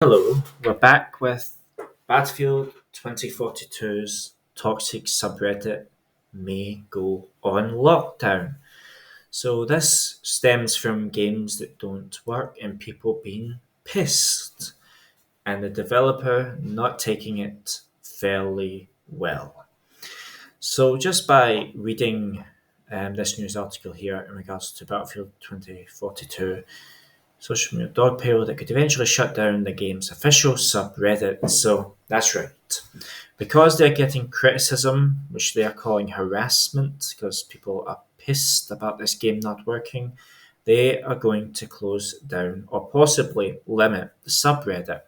Hello, we're back with Battlefield 2042's toxic subreddit may go on lockdown. So, this stems from games that don't work and people being pissed, and the developer not taking it fairly well. So, just by reading this news article here in regards to Battlefield 2042, social media dog payload that could eventually shut down the game's official subreddit. So that's right. Because they're getting criticism, which they are calling harassment, because people are pissed about this game not working, they are going to close down or possibly limit the subreddit.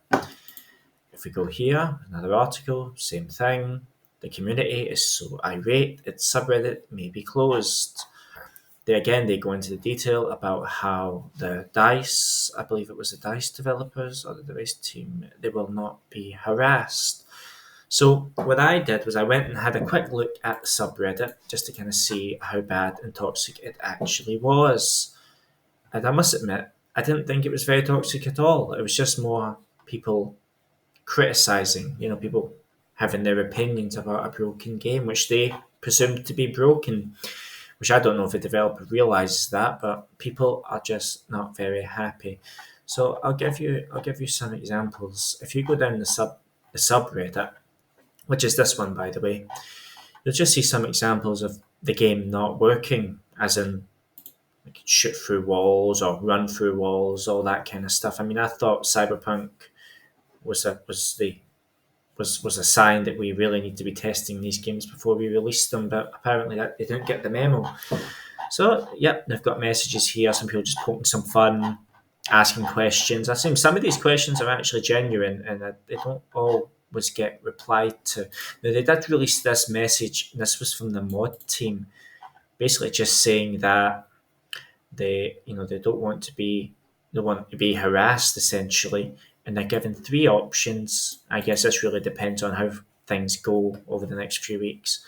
If we go here, another article, same thing. The community is so irate, its subreddit may be closed. They go into the detail about how the DICE, I believe it was the DICE developers or the DICE team, they will not be harassed. So what I did was I went and had a quick look at the subreddit just to kind of see how bad and toxic it actually was. And I must admit, I didn't think it was very toxic at all. It was just more people criticizing, people having their opinions about a broken game, which they presumed to be broken, which I don't know if the developer realizes that, but people are just not very happy. So I'll give you some examples. If you go down the subreddit, which is this one by the way, you'll just see some examples of the game not working, as in like shoot through walls or run through walls, all that kind of stuff. I mean, I thought Cyberpunk was a sign that we really need to be testing these games before we release them, but apparently that they didn't get the memo. So, yep, they've got messages here. Some people just poking some fun, asking questions. I assume some of these questions are actually genuine and that they don't always get replied to. Now, they did release this message, and this was from the mod team, basically just saying that they don't want to be harassed essentially, and they're given three options. I guess this really depends on how things go over the next few weeks.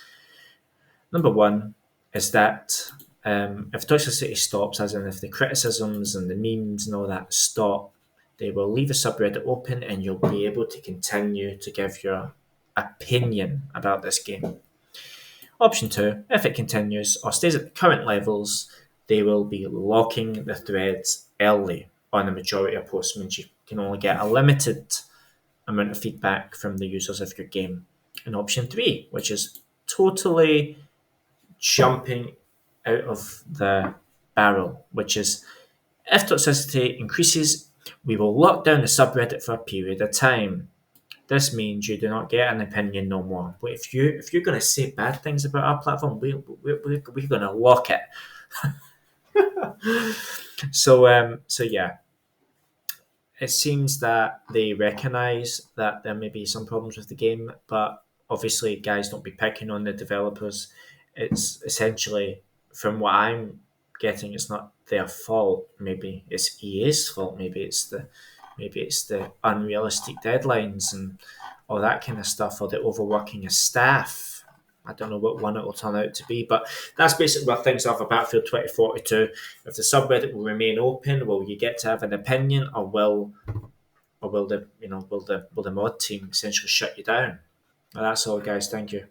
Number one is that if toxicity stops, as in if the criticisms and the memes and all that stop, they will leave the subreddit open and you'll be able to continue to give your opinion about this game. Option two, if it continues or stays at the current levels, they will be locking the threads early on the majority of posts, means you can only get a limited amount of feedback from the users of your game. And option three, which is totally jumping out of the barrel, which is if toxicity increases, we will lock down the subreddit for a period of time. This means you do not get an opinion no more. But if you're going to say bad things about our platform, we're going to lock it. So yeah, it seems that they recognise that there may be some problems with the game, but obviously, guys, don't be picking on the developers. It's essentially, from what I'm getting, it's not their fault. Maybe it's EA's fault. Maybe it's the unrealistic deadlines and all that kind of stuff, or the overworking of staff. I don't know what one it will turn out to be, but that's basically where things are for Battlefield 2042. If the subreddit will remain open, will you get to have an opinion, or will the mod team essentially shut you down? Well, that's all, guys. Thank you.